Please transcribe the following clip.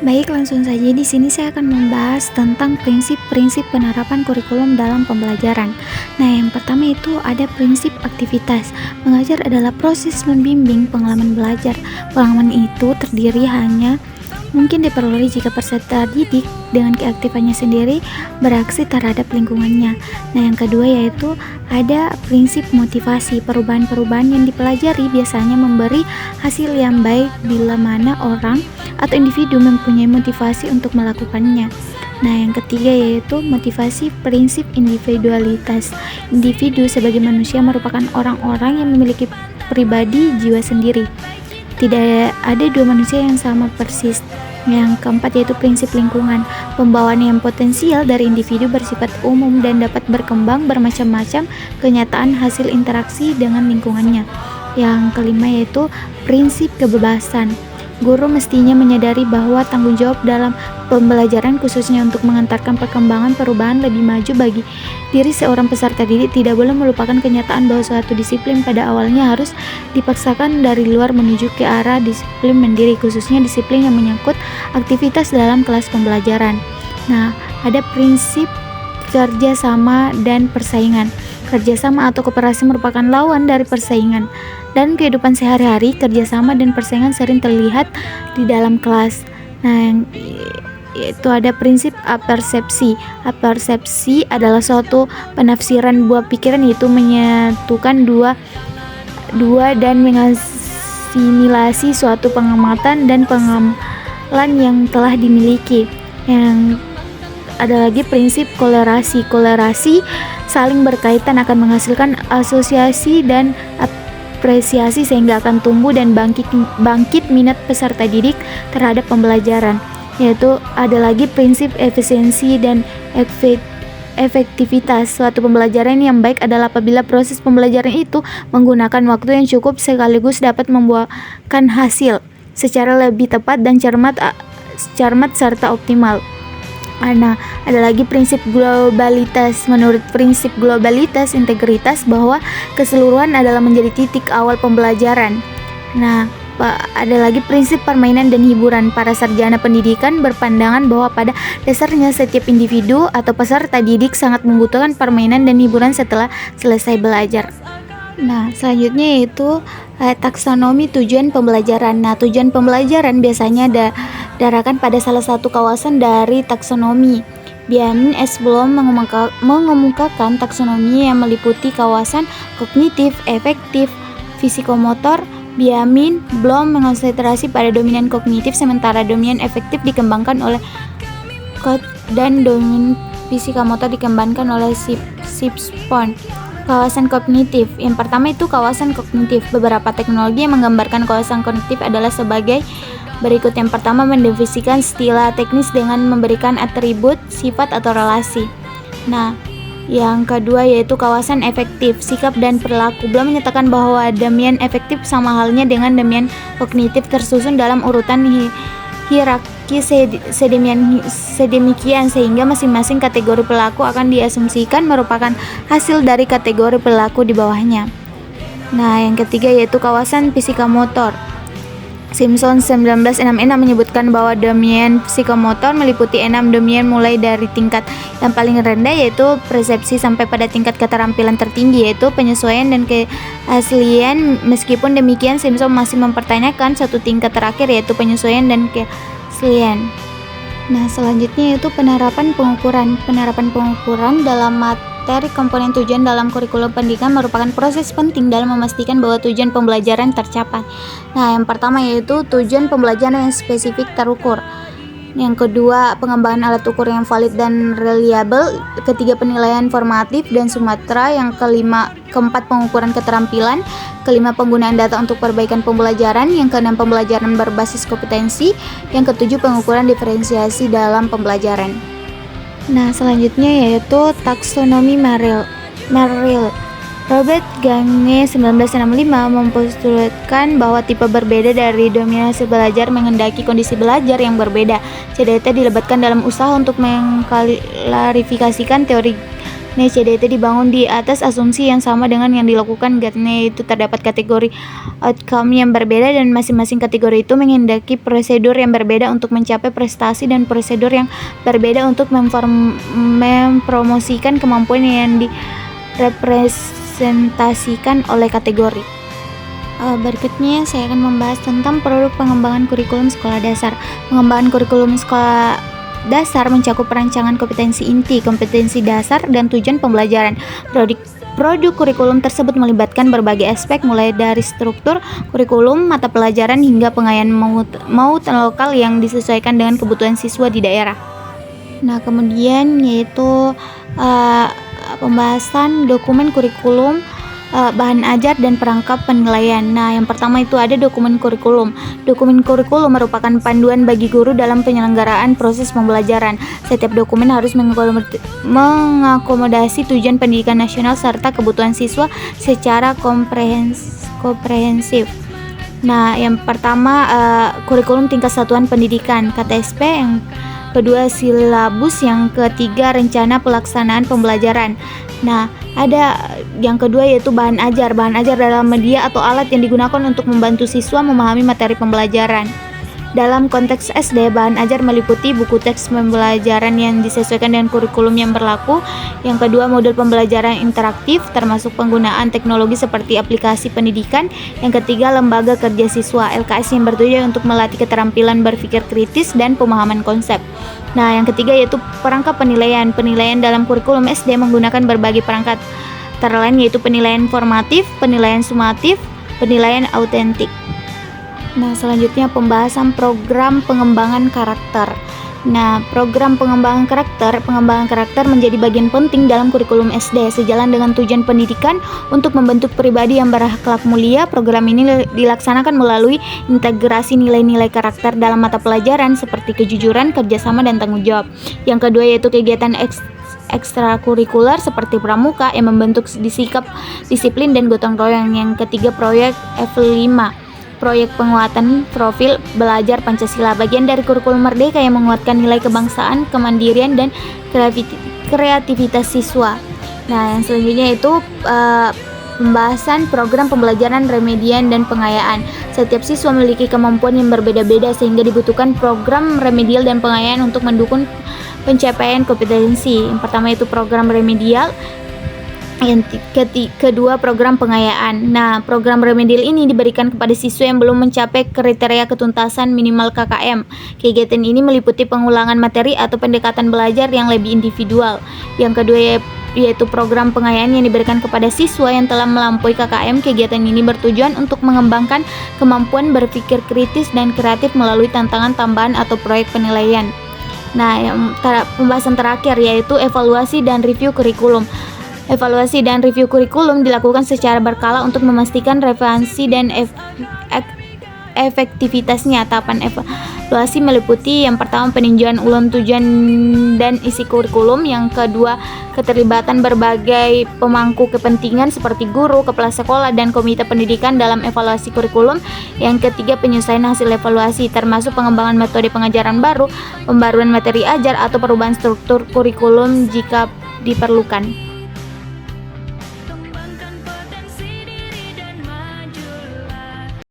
Baik, langsung saja di sini saya akan membahas tentang prinsip-prinsip penerapan kurikulum dalam pembelajaran. Nah, yang pertama itu ada prinsip aktivitas. Mengajar adalah proses membimbing pengalaman belajar. Pengalaman itu terdiri hanya mungkin diperoleh jika peserta didik dengan keaktifannya sendiri beraksi terhadap lingkungannya. Nah, yang kedua yaitu ada prinsip motivasi. Perubahan-perubahan yang dipelajari biasanya memberi hasil yang baik bila mana orang atau individu mempunyai motivasi untuk melakukannya. Nah, yang ketiga yaitu motivasi prinsip individualitas. Individu sebagai manusia merupakan orang-orang yang memiliki pribadi jiwa sendiri. Tidak ada dua manusia yang sama persis. Yang keempat yaitu prinsip lingkungan. Pembawaan yang potensial dari individu bersifat umum dan dapat berkembang bermacam-macam kenyataan hasil interaksi dengan lingkungannya. Yang kelima yaitu prinsip kebebasan. Guru mestinya menyadari bahwa tanggung jawab dalam pembelajaran khususnya untuk mengantarkan perkembangan perubahan lebih maju bagi diri seorang peserta didik tidak boleh melupakan kenyataan bahwa suatu disiplin pada awalnya harus dipaksakan dari luar menuju ke arah disiplin mandiri, khususnya disiplin yang menyangkut aktivitas dalam kelas pembelajaran. Nah, ada prinsip kerjasama dan persaingan. Kerjasama atau kooperasi merupakan lawan dari persaingan. Dan kehidupan sehari-hari, kerjasama dan persaingan sering terlihat di dalam kelas. Nah, itu ada prinsip apersepsi. Apersepsi adalah suatu penafsiran buah pikiran, yaitu menyatukan dua dan mengasimilasi suatu pengamatan dan pengamalan yang telah dimiliki. Yang ada lagi prinsip kolerasi. Kolerasi saling berkaitan akan menghasilkan asosiasi dan apresiasi sehingga akan tumbuh dan bangkit minat peserta didik terhadap pembelajaran. Yaitu ada lagi prinsip efisiensi dan efektivitas. Suatu pembelajaran yang baik adalah apabila proses pembelajaran itu menggunakan waktu yang cukup sekaligus dapat membuahkan hasil secara lebih tepat dan cermat serta optimal. Nah, ada lagi prinsip globalitas. Menurut prinsip globalitas integritas bahwa keseluruhan adalah menjadi titik awal pembelajaran. Nah, ada lagi prinsip permainan dan hiburan. Para sarjana pendidikan berpandangan bahwa pada dasarnya setiap individu atau peserta didik sangat membutuhkan permainan dan hiburan setelah selesai belajar. Nah, selanjutnya yaitu taksonomi tujuan pembelajaran. Nah, tujuan pembelajaran biasanya diarahkan pada salah satu kawasan dari taksonomi. Benjamin S. Bloom mengemukakan taksonomi yang meliputi kawasan kognitif, efektif, fisikomotor. Benjamin Bloom mengonsentrasi pada dominan kognitif, sementara dominan efektif dikembangkan oleh Codd dan dominan fisikomotor dikembangkan oleh Shipspoon. Kawasan kognitif. Yang pertama itu kawasan kognitif. Beberapa teknologi yang menggambarkan kawasan kognitif adalah sebagai berikut. Yang pertama, mendefinisikan istilah teknis dengan memberikan atribut, sifat atau relasi. Nah, yang kedua yaitu kawasan efektif, sikap dan perilaku. Bloom menyatakan bahwa domain efektif sama halnya dengan domain kognitif tersusun dalam urutan hierarki sedemikian sehingga masing-masing kategori perilaku akan diasumsikan merupakan hasil dari kategori perilaku di bawahnya. Nah, yang ketiga yaitu kawasan psikomotor. Simpson 1966 menyebutkan bahwa domain psikomotor meliputi 6 domain mulai dari tingkat yang paling rendah yaitu persepsi sampai pada tingkat keterampilan tertinggi yaitu penyesuaian dan keaslian. Meskipun demikian, Simpson masih mempertanyakan satu tingkat terakhir yaitu penyesuaian dan keaslian. Nah, selanjutnya yaitu penerapan pengukuran. Penerapan pengukuran dalam materi komponen tujuan dalam kurikulum pendidikan merupakan proses penting dalam memastikan bahwa tujuan pembelajaran tercapai. Nah, yang pertama yaitu tujuan pembelajaran yang spesifik terukur. Yang kedua, pengembangan alat ukur yang valid dan reliable. Ketiga, penilaian formatif dan sumatera. Yang keempat, pengukuran keterampilan. Kelima, penggunaan data untuk perbaikan pembelajaran. Yang keenam, pembelajaran berbasis kompetensi. Yang ketujuh, pengukuran diferensiasi dalam pembelajaran. Nah, selanjutnya yaitu taksonomi Merrill. Robert Gagne 1965 mempostulatkan bahwa tipe berbeda dari domain hasil belajar menghendaki kondisi belajar yang berbeda. CDT dilibatkan dalam usaha untuk mengklarifikasikan teori Nah, CDT dibangun di atas asumsi yang sama dengan yang dilakukan Gartner, yaitu terdapat kategori outcome yang berbeda dan masing-masing kategori itu menghendaki prosedur yang berbeda untuk mencapai prestasi dan prosedur yang berbeda untuk mempromosikan kemampuan yang direpresentasikan oleh kategori. Berikutnya saya akan membahas tentang produk pengembangan kurikulum sekolah dasar. Pengembangan kurikulum sekolah dasar mencakup perancangan kompetensi inti, kompetensi dasar, dan tujuan pembelajaran. Produk kurikulum tersebut melibatkan berbagai aspek mulai dari struktur kurikulum, mata pelajaran, hingga pengayaan maut lokal yang disesuaikan dengan kebutuhan siswa di daerah. Nah, kemudian yaitu pembahasan dokumen kurikulum, bahan ajar dan perangkap penilaian. Nah, yang pertama itu ada dokumen kurikulum. Dokumen kurikulum merupakan panduan bagi guru dalam penyelenggaraan proses pembelajaran. Setiap dokumen harus mengakomodasi tujuan pendidikan nasional serta kebutuhan siswa secara komprehensif. Nah, yang pertama kurikulum tingkat satuan pendidikan KTSP, yang kedua silabus, yang ketiga rencana pelaksanaan pembelajaran. Nah, ada yang kedua yaitu bahan ajar. Bahan ajar adalah media atau alat yang digunakan untuk membantu siswa memahami materi pembelajaran. Dalam konteks SD, bahan ajar meliputi buku teks pembelajaran yang disesuaikan dengan kurikulum yang berlaku. Yang kedua, modul pembelajaran interaktif termasuk penggunaan teknologi seperti aplikasi pendidikan. Yang ketiga, lembaga kerja siswa LKS yang bertujuan untuk melatih keterampilan berpikir kritis dan pemahaman konsep. Nah, yang ketiga yaitu perangkap penilaian. Penilaian dalam kurikulum SD menggunakan berbagai perangkat, antara lain yaitu penilaian formatif, penilaian sumatif, penilaian autentik. Nah, selanjutnya pembahasan program pengembangan karakter. Nah, program pengembangan karakter menjadi bagian penting dalam kurikulum SD. Sejalan dengan tujuan pendidikan untuk membentuk pribadi yang berakhlak mulia, program ini dilaksanakan melalui integrasi nilai-nilai karakter dalam mata pelajaran seperti kejujuran, kerjasama, dan tanggung jawab. Yang kedua yaitu kegiatan ekstrakurikuler seperti pramuka yang membentuk sikap disiplin dan gotong royong. Yang ketiga proyek F5, proyek penguatan profil belajar Pancasila, bagian dari kurikulum merdeka yang menguatkan nilai kebangsaan, kemandirian, dan kreativitas siswa. Nah, yang selanjutnya itu pembahasan program pembelajaran remedian dan pengayaan. Setiap siswa memiliki kemampuan yang berbeda-beda sehingga dibutuhkan program remedial dan pengayaan untuk mendukung pencapaian kompetensi. Yang pertama itu program remedial, yang kedua program pengayaan. Nah, program remedial ini diberikan kepada siswa yang belum mencapai kriteria ketuntasan minimal KKM. Kegiatan ini meliputi pengulangan materi atau pendekatan belajar yang lebih individual. Yang kedua yaitu program pengayaan yang diberikan kepada siswa yang telah melampaui KKM. Kegiatan ini bertujuan untuk mengembangkan kemampuan berpikir kritis dan kreatif melalui tantangan tambahan atau proyek penilaian. Nah, pembahasan terakhir yaitu evaluasi dan review kurikulum. Evaluasi dan review kurikulum dilakukan secara berkala untuk memastikan relevansi dan efektivitasnya. Tahapan evaluasi meliputi yang pertama peninjauan ulang tujuan dan isi kurikulum, yang kedua keterlibatan berbagai pemangku kepentingan seperti guru, kepala sekolah, dan komite pendidikan dalam evaluasi kurikulum, yang ketiga penyesuaian hasil evaluasi termasuk pengembangan metode pengajaran baru, pembaruan materi ajar, atau perubahan struktur kurikulum jika diperlukan.